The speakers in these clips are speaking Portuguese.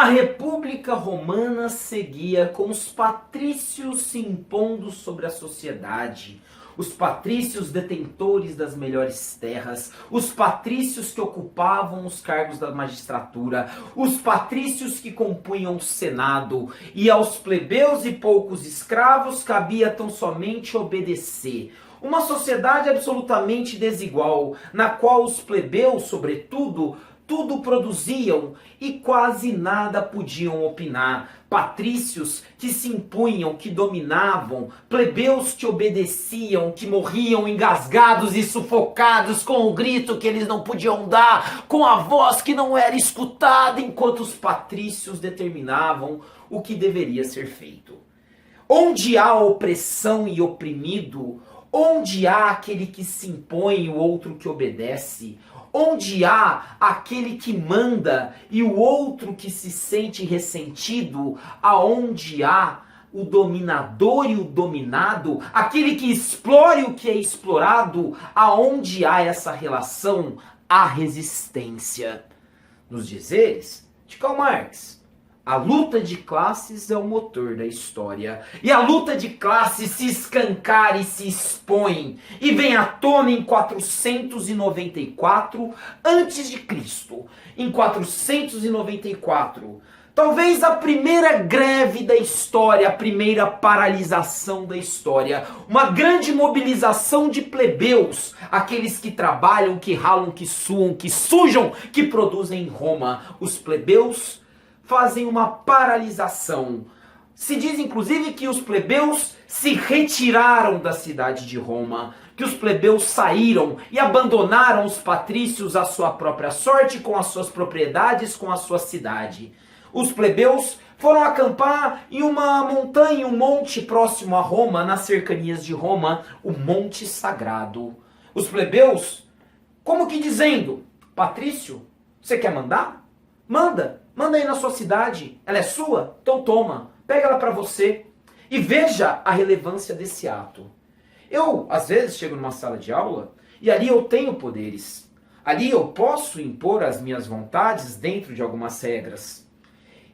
A República Romana seguia com os patrícios se impondo sobre a sociedade. Os patrícios detentores das melhores terras, os patrícios que ocupavam os cargos da magistratura, os patrícios que compunham o Senado, e aos plebeus e poucos escravos cabia tão somente obedecer. Uma sociedade absolutamente desigual, na qual os plebeus, sobretudo, tudo produziam e quase nada podiam opinar. Patrícios que se impunham, que dominavam, plebeus que obedeciam, que morriam engasgados e sufocados com o grito que eles não podiam dar, com a voz que não era escutada, enquanto os patrícios determinavam o que deveria ser feito. Onde há opressão e oprimido, onde há aquele que se impõe e o outro que obedece, onde há aquele que manda e o outro que se sente ressentido, aonde há o dominador e o dominado, aquele que explora e o que é explorado, aonde há essa relação, há resistência. Nos dizeres de Karl Marx, a luta de classes é o motor da história. E a luta de classes se escancara e se expõe. E vem à tona em 494 a.C. Em 494. Talvez a primeira greve da história, a primeira paralisação da história. Uma grande mobilização de plebeus. Aqueles que trabalham, que ralam, que suam, que sujam, que produzem em Roma. Os plebeus fazem uma paralisação. Se diz inclusive que os plebeus se retiraram da cidade de Roma, que os plebeus saíram e abandonaram os patrícios à sua própria sorte, com as suas propriedades, com a sua cidade. Os plebeus foram acampar em uma montanha, um monte próximo a Roma, nas cercanias de Roma, o Monte Sagrado. Os plebeus, como que dizendo, Patrício, você quer mandar? Manda aí na sua cidade, ela é sua? Então toma, pega ela para você. E veja a relevância desse ato. Eu, às vezes, chego numa sala de aula e ali eu tenho poderes. Ali eu posso impor as minhas vontades dentro de algumas regras.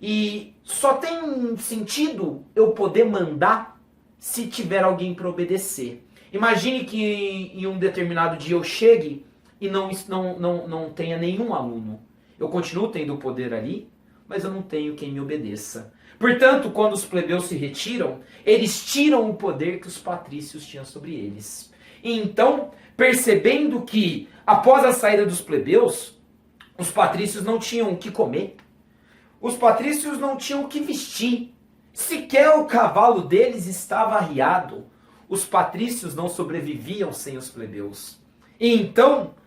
E só tem sentido eu poder mandar se tiver alguém para obedecer. Imagine que em um determinado dia eu chegue e não tenha nenhum aluno. Eu continuo tendo o poder ali, mas eu não tenho quem me obedeça. Portanto, quando os plebeus se retiram, eles tiram o poder que os patrícios tinham sobre eles. E então, percebendo que, após a saída dos plebeus, os patrícios não tinham o que comer, os patrícios não tinham o que vestir, sequer o cavalo deles estava arriado. Os patrícios não sobreviviam sem os plebeus. E então,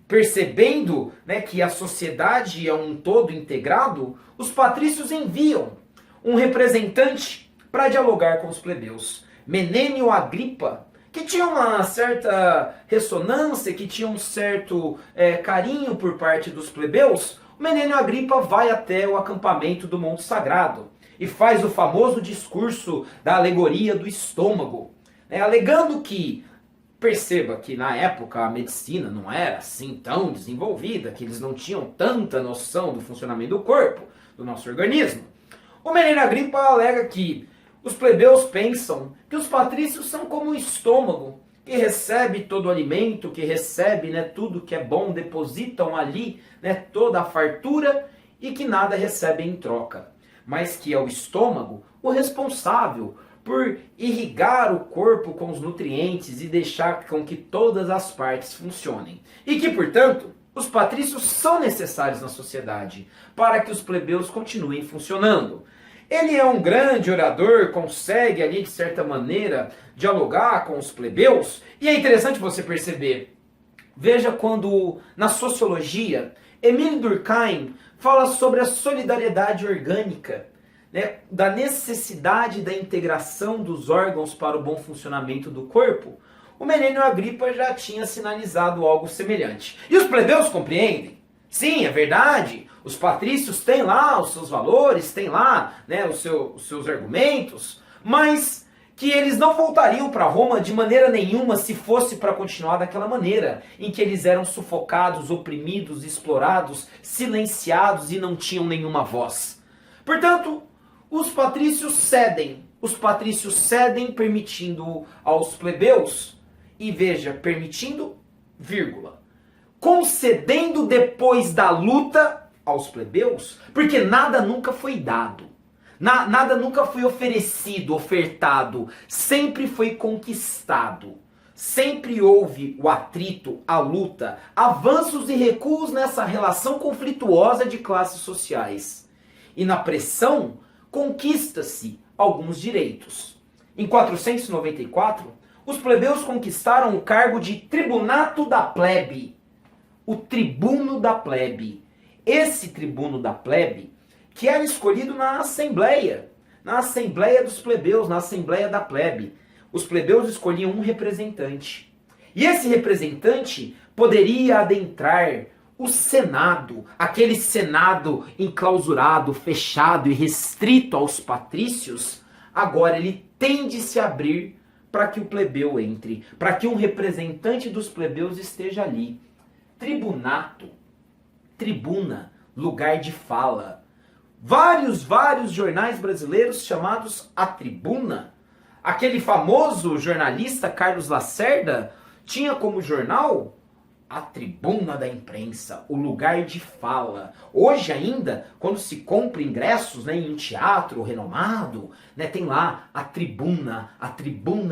percebendo, que a sociedade é um todo integrado, os patrícios enviam um representante para dialogar com os plebeus. Menênio Agripa, que tinha uma certa ressonância, que tinha um certo carinho por parte dos plebeus, o Menênio Agripa vai até o acampamento do Monte Sagrado e faz o famoso discurso da alegoria do estômago, alegando que, perceba que na época a medicina não era assim tão desenvolvida, que eles não tinham tanta noção do funcionamento do corpo, do nosso organismo. O Menênio Agripa alega que os plebeus pensam que os patrícios são como o estômago, que recebe todo o alimento, que recebe tudo que é bom, depositam ali toda a fartura e que nada recebem em troca. Mas que é o estômago o responsável por irrigar o corpo com os nutrientes e deixar com que todas as partes funcionem. E que, portanto, os patrícios são necessários na sociedade para que os plebeus continuem funcionando. Ele é um grande orador, consegue ali, de certa maneira, dialogar com os plebeus. E é interessante você perceber. Veja quando, na sociologia, Émile Durkheim fala sobre a solidariedade orgânica, da necessidade da integração dos órgãos para o bom funcionamento do corpo. O Menênio Agripa já tinha sinalizado algo semelhante. E os plebeus compreendem? Sim, é verdade. Os patrícios têm lá os seus valores, têm lá os seus argumentos, mas que eles não voltariam para Roma de maneira nenhuma se fosse para continuar daquela maneira, em que eles eram sufocados, oprimidos, explorados, silenciados e não tinham nenhuma voz. Portanto, os patrícios cedem. Os patrícios cedem, permitindo aos plebeus, e veja, permitindo, vírgula, concedendo depois da luta aos plebeus, porque nada nunca foi dado. Nada nunca foi oferecido, ofertado. Sempre foi conquistado. Sempre houve o atrito, a luta, avanços e recuos nessa relação conflituosa de classes sociais. E na pressão, conquista-se alguns direitos. Em 494, os plebeus conquistaram o cargo de tribunato da plebe. O tribuno da plebe. Esse tribuno da plebe, que era escolhido na assembleia dos plebeus, na assembleia da plebe. Os plebeus escolhiam um representante. E esse representante poderia adentrar o Senado, aquele Senado enclausurado, fechado e restrito aos patrícios. Agora ele tem de se abrir para que o plebeu entre, para que um representante dos plebeus esteja ali. Tribunato, tribuna, lugar de fala. Vários jornais brasileiros chamados A Tribuna. Aquele famoso jornalista Carlos Lacerda tinha como jornal a tribuna da imprensa, o lugar de fala. Hoje ainda, quando se compra ingressos, em um teatro renomado, tem lá a tribuna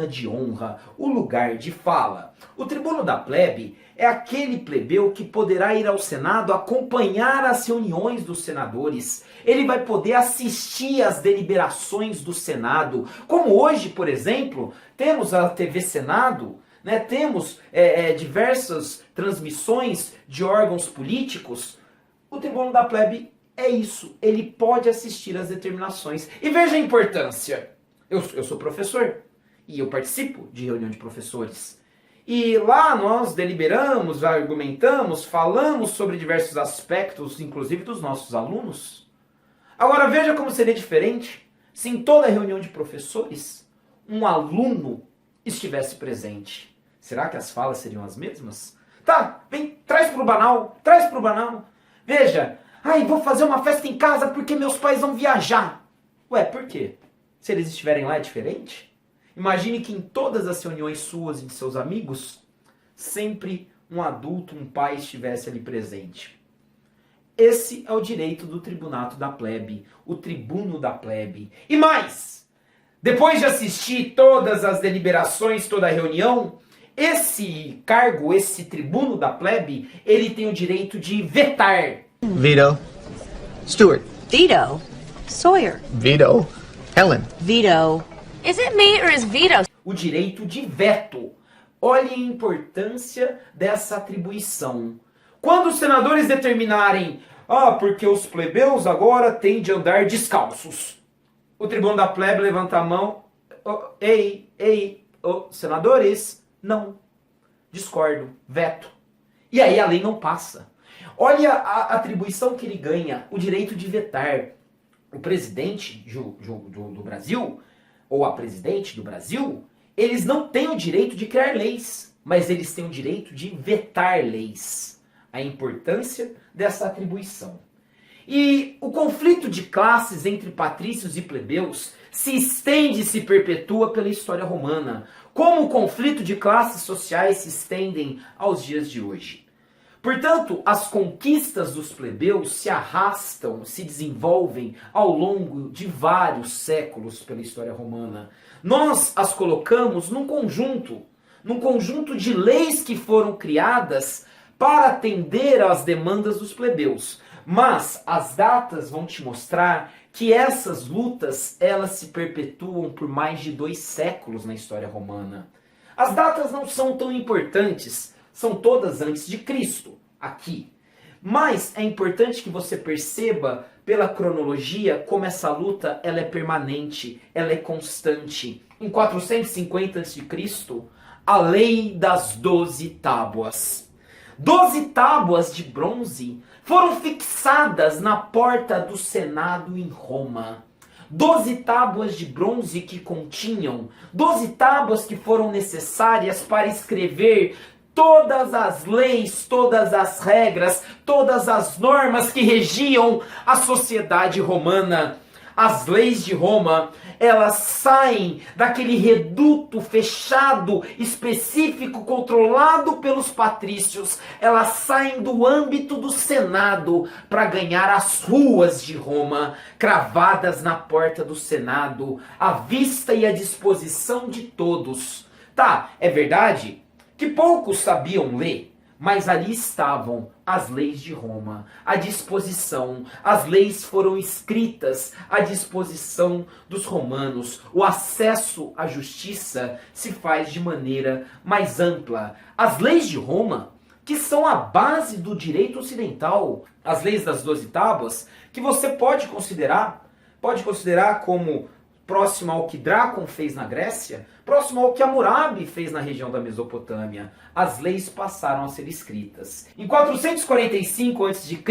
de honra, o lugar de fala. O tribuno da plebe é aquele plebeu que poderá ir ao Senado acompanhar as reuniões dos senadores. Ele vai poder assistir às deliberações do Senado. Como hoje, por exemplo, temos a TV Senado, temos diversas transmissões de órgãos políticos. O tribuno da plebe é isso. Ele pode assistir às determinações. E veja a importância. Eu sou professor e eu participo de reunião de professores. E lá nós deliberamos, argumentamos, falamos sobre diversos aspectos, inclusive dos nossos alunos. Agora veja como seria diferente se em toda reunião de professores um aluno estivesse presente. Será que as falas seriam as mesmas? Tá, vem, traz pro banal. Veja, vou fazer uma festa em casa porque meus pais vão viajar. Ué, por quê? Se eles estiverem lá é diferente? Imagine que em todas as reuniões suas e de seus amigos, sempre um adulto, um pai estivesse ali presente. Esse é o direito do tribunato da plebe, o tribuno da plebe. E mais, depois de assistir todas as deliberações, toda a reunião, esse cargo, esse tribuno da plebe, ele tem o direito de vetar. Veto. Stuart. Veto. Sawyer. Veto. Helen. Veto. Is it me or is veto? O direito de veto. Olhe a importância dessa atribuição. Quando os senadores determinarem, porque os plebeus agora têm de andar descalços. O tribuno da plebe levanta a mão. Senadores, não. Discordo. Veto. E aí a lei não passa. Olha a atribuição que ele ganha, o direito de vetar. O presidente do Brasil, ou a presidente do Brasil, eles não têm o direito de criar leis, mas eles têm o direito de vetar leis. A importância dessa atribuição. E o conflito de classes entre patrícios e plebeus se estende e se perpetua pela história romana, como o conflito de classes sociais se estendem aos dias de hoje. Portanto, as conquistas dos plebeus se arrastam, se desenvolvem ao longo de vários séculos pela história romana. Nós as colocamos num conjunto de leis que foram criadas para atender às demandas dos plebeus. Mas as datas vão te mostrar que essas lutas, elas se perpetuam por mais de 2 séculos na história romana. As datas não são tão importantes, são todas antes de Cristo, aqui. Mas é importante que você perceba, pela cronologia, como essa luta ela é permanente, ela é constante. Em 450 a.C., a lei das 12 tábuas. 12 tábuas de bronze foram fixadas na porta do Senado em Roma. 12 tábuas de bronze que continham, 12 tábuas que foram necessárias para escrever todas as leis, todas as regras, todas as normas que regiam a sociedade romana. As leis de Roma, elas saem daquele reduto fechado, específico, controlado pelos patrícios. Elas saem do âmbito do Senado para ganhar as ruas de Roma, cravadas na porta do Senado, à vista e à disposição de todos. Tá, é verdade que poucos sabiam ler, mas ali estavam as leis de Roma, à disposição. As leis foram escritas à disposição dos romanos. O acesso à justiça se faz de maneira mais ampla. As leis de Roma, que são a base do direito ocidental, as leis das 12 tábuas, que você pode considerar como próximo ao que Drácon fez na Grécia, próximo ao que Hammurabi fez na região da Mesopotâmia. As leis passaram a ser escritas. Em 445 a.C.,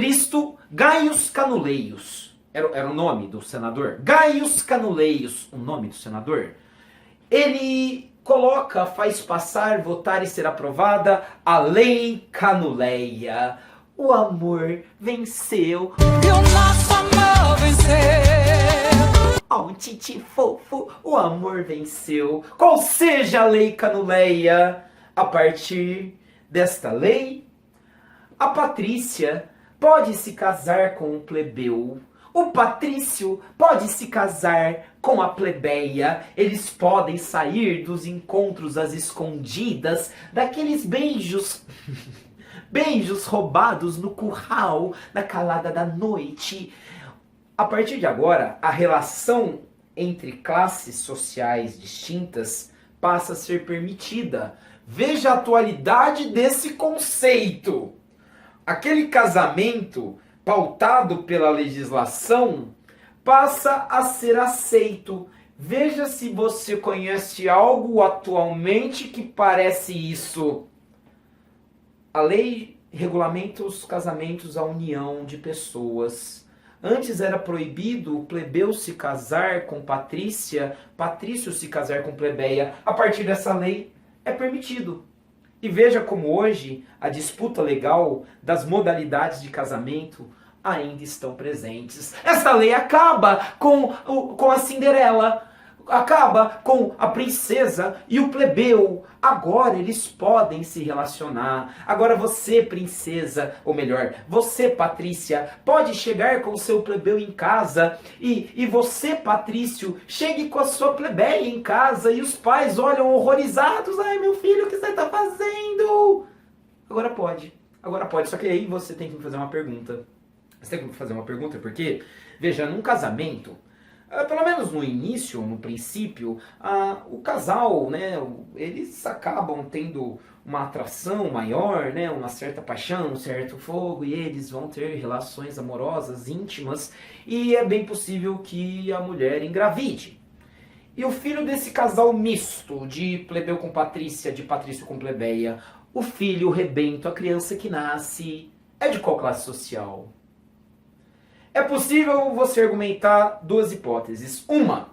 Gaius Canuleius, era o nome do senador, Gaius Canuleius, o nome do senador, ele faz passar, votar e ser aprovada a Lei Canuleia. O amor venceu. E o nosso amor venceu. Oh, titi fofo, o amor venceu. Qual seja a Lei Canuleia? A partir desta lei, a patrícia pode se casar com o plebeu. O patrício pode se casar com a plebeia. Eles podem sair dos encontros às escondidas, daqueles beijos... beijos roubados no curral, na calada da noite. A partir de agora, a relação entre classes sociais distintas passa a ser permitida. Veja a atualidade desse conceito. Aquele casamento pautado pela legislação passa a ser aceito. Veja se você conhece algo atualmente que parece isso. A lei regulamenta os casamentos, a união de pessoas. Antes era proibido o plebeu se casar com patrícia, patrício se casar com plebeia. A partir dessa lei é permitido. E veja como hoje a disputa legal das modalidades de casamento ainda estão presentes. Essa lei acaba com a Cinderela, acaba com a princesa e o plebeu. Agora eles podem se relacionar. Agora você, princesa, ou melhor, você, patrícia, pode chegar com o seu plebeu em casa. E você, patrício, chegue com a sua plebeia em casa. E os pais olham horrorizados. Ai, meu filho, o que você está fazendo? Agora pode. Agora pode. Só que aí você tem que me fazer uma pergunta. Você tem que me fazer uma pergunta porque, veja, num casamento... pelo menos no início, no princípio, o casal, né, eles acabam tendo uma atração maior, né, uma certa paixão, um certo fogo, e eles vão ter relações amorosas, íntimas, e é bem possível que a mulher engravide. E o filho desse casal misto, de plebeu com patrícia, de patrício com plebeia, o filho, o rebento, a criança que nasce, é de qual classe social? É possível você argumentar duas hipóteses. Uma,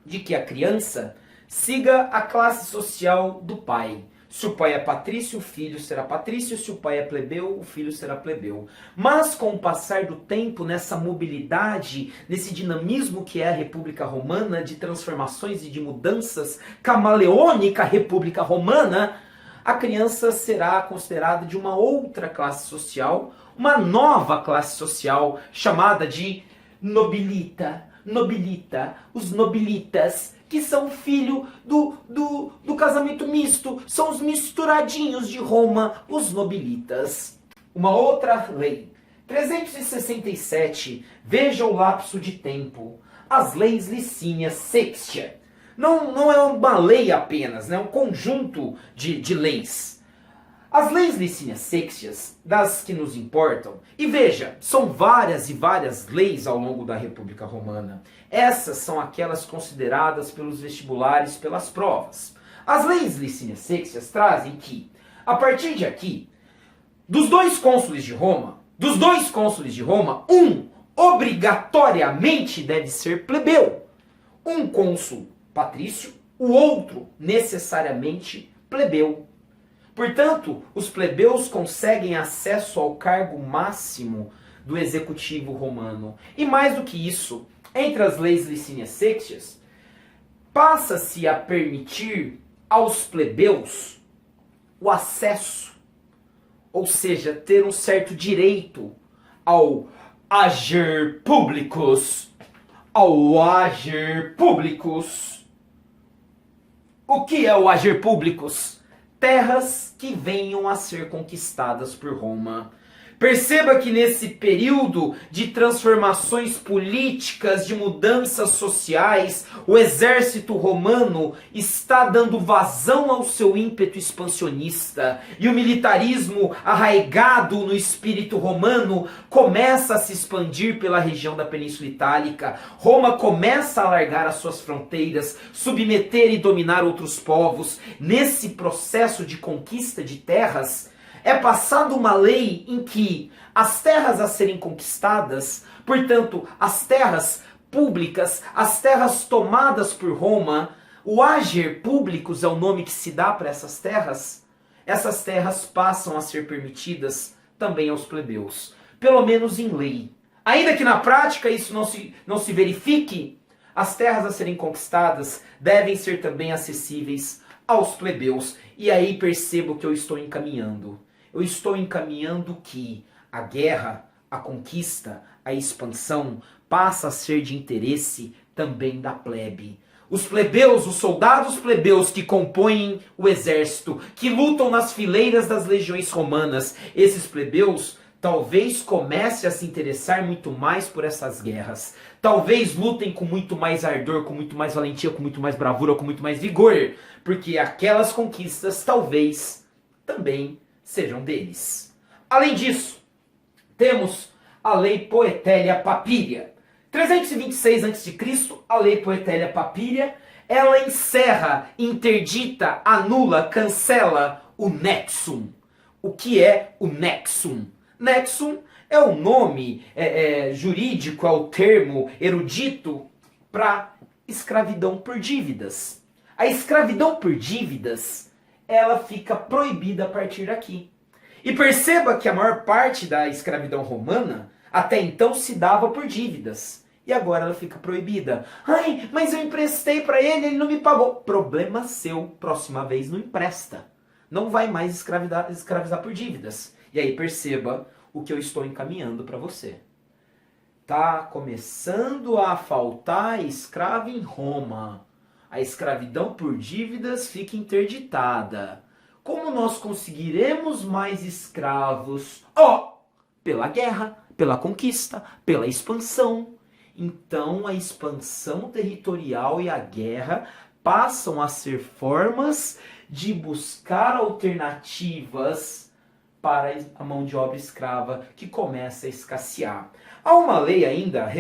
de que a criança siga a classe social do pai. Se o pai é patrício, o filho será patrício. Se o pai é plebeu, o filho será plebeu. Mas com o passar do tempo, nessa mobilidade, nesse dinamismo que é a República Romana, de transformações e de mudanças, camaleônica República Romana, a criança será considerada de uma outra classe social, uma nova classe social chamada de nobilita. Nobilita, os nobilitas, que são filho do casamento misto, são os misturadinhos de Roma, os nobilitas. Uma outra lei, 367, veja o lapso de tempo, as leis Licínias Sextia. Não é uma lei apenas, é um conjunto de leis. As leis Licínias Sextias, das que nos importam, e veja, são várias e várias leis ao longo da República Romana. Essas são aquelas consideradas pelos vestibulares, pelas provas. As leis Licínias Sextias trazem que, a partir de aqui, dos dois cônsules de Roma, um obrigatoriamente deve ser plebeu. Um cônsul patrício, o outro necessariamente plebeu. Portanto, os plebeus conseguem acesso ao cargo máximo do executivo romano. E mais do que isso, entre as leis Licínias Sextias, passa-se a permitir aos plebeus o acesso, ou seja, ter um certo direito ao ager publicus. Ao ager publicus. O que é o ager publicus? Terras que venham a ser conquistadas por Roma. Perceba que nesse período de transformações políticas, de mudanças sociais, o exército romano está dando vazão ao seu ímpeto expansionista. E o militarismo, arraigado no espírito romano, começa a se expandir pela região da Península Itálica. Roma começa a alargar as suas fronteiras, submeter e dominar outros povos. Nesse processo de conquista de terras, é passada uma lei em que as terras a serem conquistadas, portanto, as terras públicas, as terras tomadas por Roma, o ager publicus é o nome que se dá para essas terras passam a ser permitidas também aos plebeus, pelo menos em lei. Ainda que na prática isso não se verifique, as terras a serem conquistadas devem ser também acessíveis aos plebeus. E aí percebo que eu estou encaminhando. Eu estou encaminhando que a guerra, a conquista, a expansão passa a ser de interesse também da plebe. Os plebeus, os soldados plebeus que compõem o exército, que lutam nas fileiras das legiões romanas, esses plebeus talvez comecem a se interessar muito mais por essas guerras. Talvez lutem com muito mais ardor, com muito mais valentia, com muito mais bravura, com muito mais vigor, porque aquelas conquistas talvez também sejam deles. Além disso, temos a Lei Poetélia Papíria. 326 a.C., a Lei Poetélia Papíria, ela encerra, interdita, anula, cancela o Nexum. O que é o Nexum? Nexum é o nome jurídico, é o termo erudito para escravidão por dívidas. A escravidão por dívidas, ela fica proibida a partir daqui. E perceba que a maior parte da escravidão romana até então se dava por dívidas. E agora ela fica proibida. Ai, mas eu emprestei para ele, ele não me pagou. Problema seu, próxima vez não empresta. Não vai mais escravizar por dívidas. E aí perceba o que eu estou encaminhando para você. Tá começando a faltar escravo em Roma. A escravidão por dívidas fica interditada. Como nós conseguiremos mais escravos? Pela guerra, pela conquista, pela expansão. Então a expansão territorial e a guerra passam a ser formas de buscar alternativas para a mão de obra escrava que começa a escassear. Há uma lei ainda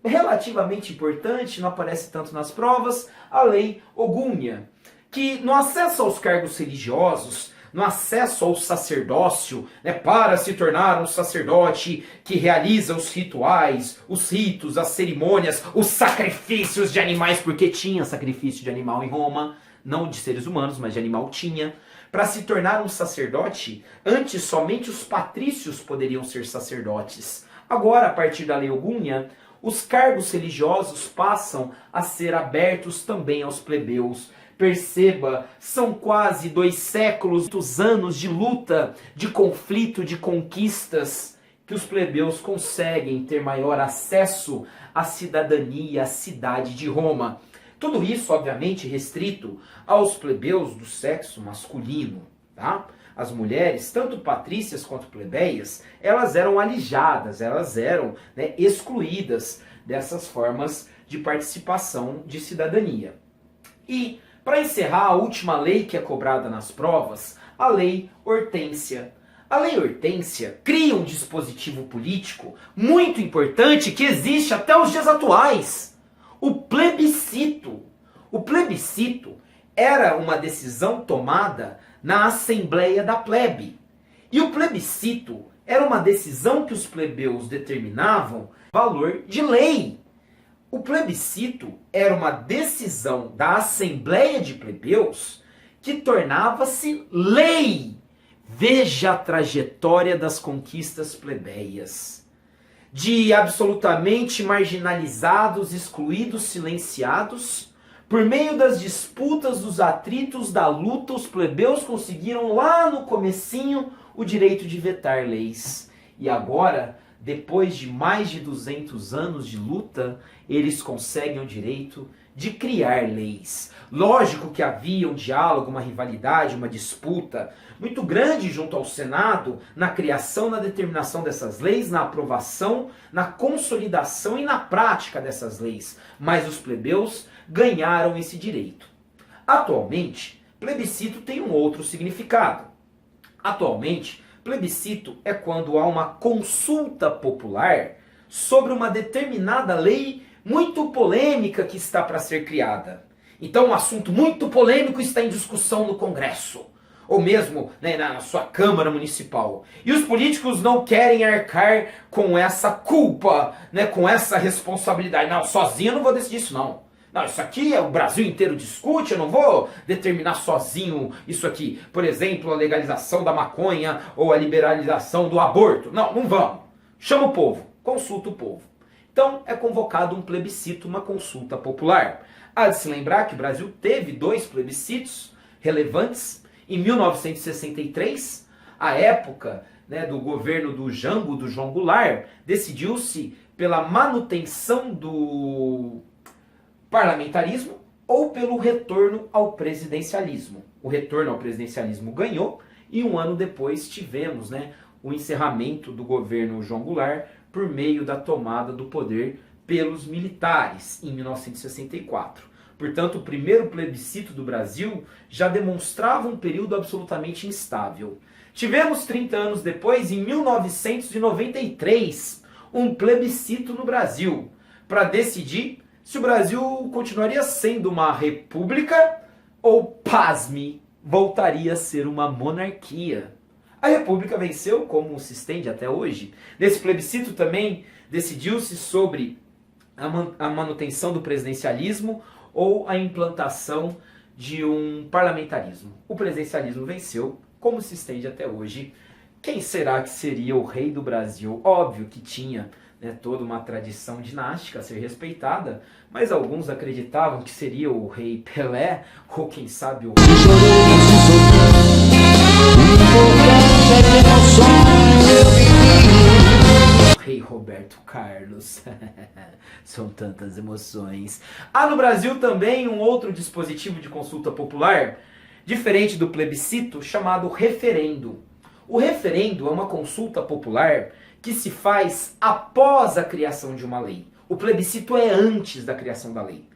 relativamente importante, não aparece tanto nas provas, a Lei Ogúnia, que no acesso aos cargos religiosos, no acesso ao sacerdócio, para se tornar um sacerdote que realiza os rituais, os ritos, as cerimônias, os sacrifícios de animais, porque tinha sacrifício de animal em Roma, não de seres humanos, mas de animal tinha. Para se tornar um sacerdote, antes somente os patrícios poderiam ser sacerdotes. Agora, a partir da Lei Ogúnia, os cargos religiosos passam a ser abertos também aos plebeus. Perceba, são quase 2 séculos, 2 anos de luta, de conflito, de conquistas, que os plebeus conseguem ter maior acesso à cidadania, à cidade de Roma. Tudo isso, obviamente, restrito aos plebeus do sexo masculino, tá? As mulheres, tanto patrícias quanto plebeias, elas eram alijadas, elas eram excluídas dessas formas de participação de cidadania. E, para encerrar, a última lei que é cobrada nas provas, a Lei Hortência. A Lei Hortência cria um dispositivo político muito importante que existe até os dias atuais. O plebiscito. O plebiscito era uma decisão tomada na Assembleia da Plebe. E o plebiscito era uma decisão que os plebeus determinavam valor de lei. O plebiscito era uma decisão da Assembleia de Plebeus que tornava-se lei. Veja a trajetória das conquistas plebeias. De absolutamente marginalizados, excluídos, silenciados, por meio das disputas, dos atritos, da luta, os plebeus conseguiram lá no comecinho o direito de vetar leis. E agora, depois de mais de 200 anos de luta, eles conseguem o direito de criar leis. Lógico que havia um diálogo, uma rivalidade, uma disputa muito grande junto ao Senado na criação, na determinação dessas leis, na aprovação, na consolidação e na prática dessas leis. Mas os plebeus ganharam esse direito. Atualmente, plebiscito tem um outro significado. Atualmente, plebiscito é quando há uma consulta popular sobre uma determinada lei muito polêmica que está para ser criada. Então um assunto muito polêmico está em discussão no Congresso, ou mesmo, né, na sua Câmara Municipal. E os políticos não querem arcar com essa culpa, né, com essa responsabilidade. Não, sozinho eu não vou decidir isso não. Não, isso aqui o Brasil inteiro discute, eu não vou determinar sozinho isso aqui. Por exemplo, a legalização da maconha ou a liberalização do aborto. Não, não vamos. Chama o povo, consulta o povo. Então é convocado um plebiscito, uma consulta popular. Há de se lembrar que o Brasil teve 2 plebiscitos relevantes. Em 1963, a época, né, do governo do Jango, do João Goulart, decidiu-se pela manutenção do parlamentarismo ou pelo retorno ao presidencialismo. O retorno ao presidencialismo ganhou e um ano depois tivemos, né, o encerramento do governo João Goulart por meio da tomada do poder pelos militares em 1964. Portanto, o primeiro plebiscito do Brasil já demonstrava um período absolutamente instável. Tivemos 30 anos depois, em 1993, um plebiscito no Brasil para decidir se o Brasil continuaria sendo uma república ou, pasme, voltaria a ser uma monarquia. A república venceu, como se estende até hoje. Nesse plebiscito também decidiu-se sobre a manutenção do presidencialismo ou a implantação de um parlamentarismo. O presidencialismo venceu, como se estende até hoje. Quem será que seria o rei do Brasil? Óbvio que tinha, né, toda uma tradição dinástica a ser respeitada, mas alguns acreditavam que seria o rei Pelé, ou quem sabe o rei Roberto Carlos. São tantas emoções. Há no Brasil também um outro dispositivo de consulta popular, diferente do plebiscito, chamado referendo. O referendo é uma consulta popular que se faz após a criação de uma lei. O plebiscito é antes da criação da lei.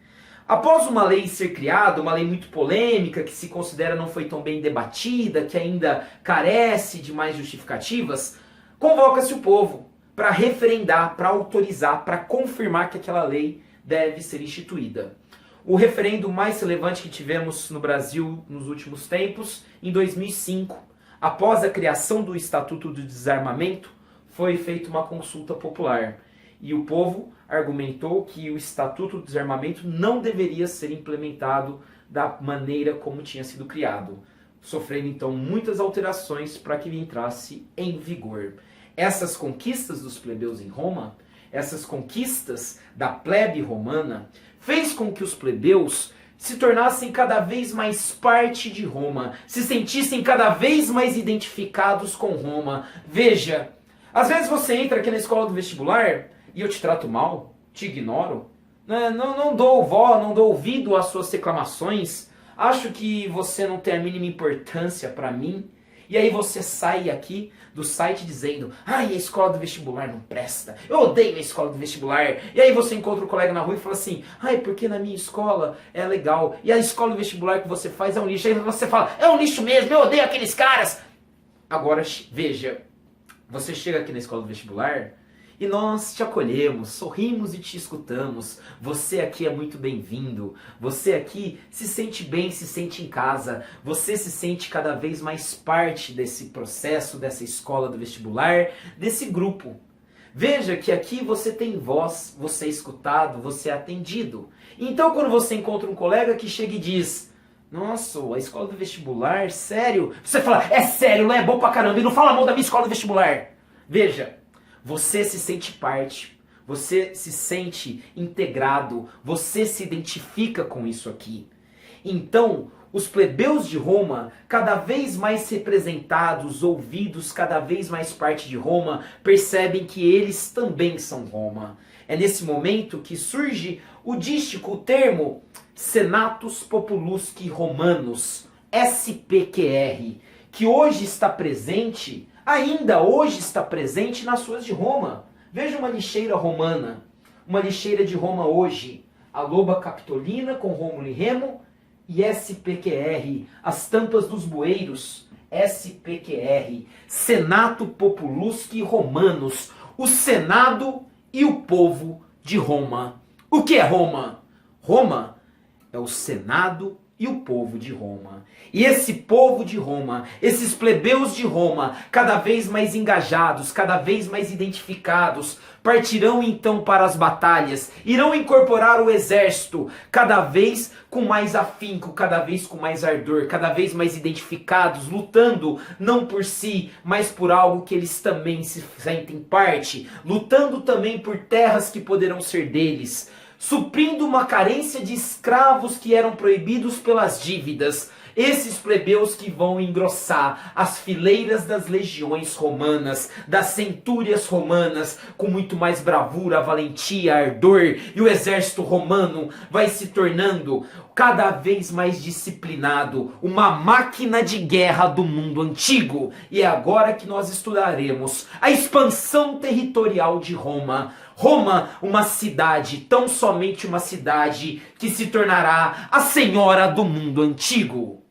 Após uma lei ser criada, uma lei muito polêmica, que se considera não foi tão bem debatida, que ainda carece de mais justificativas, convoca-se o povo para referendar, para autorizar, para confirmar que aquela lei deve ser instituída. O referendo mais relevante que tivemos no Brasil nos últimos tempos, em 2005, após a criação do Estatuto do Desarmamento, foi feita uma consulta popular. E o povo argumentou que o Estatuto do Desarmamento não deveria ser implementado da maneira como tinha sido criado, sofrendo então muitas alterações para que ele entrasse em vigor. Essas conquistas dos plebeus em Roma, essas conquistas da plebe romana, fez com que os plebeus se tornassem cada vez mais parte de Roma, se sentissem cada vez mais identificados com Roma. Veja, às vezes você entra aqui na escola do vestibular e eu te trato mal, te ignoro, não dou voz, não dou ouvido às suas reclamações, acho que você não tem a mínima importância para mim. E aí você sai aqui do site dizendo: ai, a escola do vestibular não presta, eu odeio a escola do vestibular. E aí você encontra um colega na rua e fala assim: ai, porque na minha escola é legal, e a escola do vestibular que você faz é um lixo. Aí você fala: é um lixo mesmo, eu odeio aqueles caras. Agora veja, você chega aqui na escola do vestibular e nós te acolhemos, sorrimos e te escutamos. Você aqui é muito bem-vindo. Você aqui se sente bem, se sente em casa. Você se sente cada vez mais parte desse processo, dessa escola do vestibular, desse grupo. Veja que aqui você tem voz, você é escutado, você é atendido. Então quando você encontra um colega que chega e diz: Nossa, a escola do vestibular, sério? Você fala, é sério, não é bom pra caramba, e não fala mal da minha escola do vestibular. Veja, você se sente parte, você se sente integrado, você se identifica com isso aqui. Então, os plebeus de Roma, cada vez mais representados, ouvidos, cada vez mais parte de Roma, percebem que eles também são Roma. É nesse momento que surge o dístico, o termo Senatus Populusque Romanus, SPQR, que hoje está presente, ainda hoje está presente nas ruas de Roma. Veja uma lixeira romana, uma lixeira de Roma hoje, a loba capitolina com Rômulo e Remo e SPQR, as tampas dos bueiros, SPQR, Senato Populusque Romanus, o Senado e o povo de Roma. O que é Roma? Roma é o Senado e o povo de Roma. E esse povo de Roma, esses plebeus de Roma, cada vez mais engajados, cada vez mais identificados, partirão então para as batalhas, irão incorporar o exército, cada vez com mais afinco, cada vez com mais ardor, cada vez mais identificados, lutando não por si, mas por algo que eles também se sentem parte, lutando também por terras que poderão ser deles, suprindo uma carência de escravos que eram proibidos pelas dívidas. Esses plebeus que vão engrossar as fileiras das legiões romanas, das centúrias romanas, com muito mais bravura, valentia, ardor, e o exército romano vai se tornando cada vez mais disciplinado, uma máquina de guerra do mundo antigo. E é agora que nós estudaremos a expansão territorial de Roma. Roma, uma cidade, tão somente uma cidade, que se tornará a senhora do mundo antigo.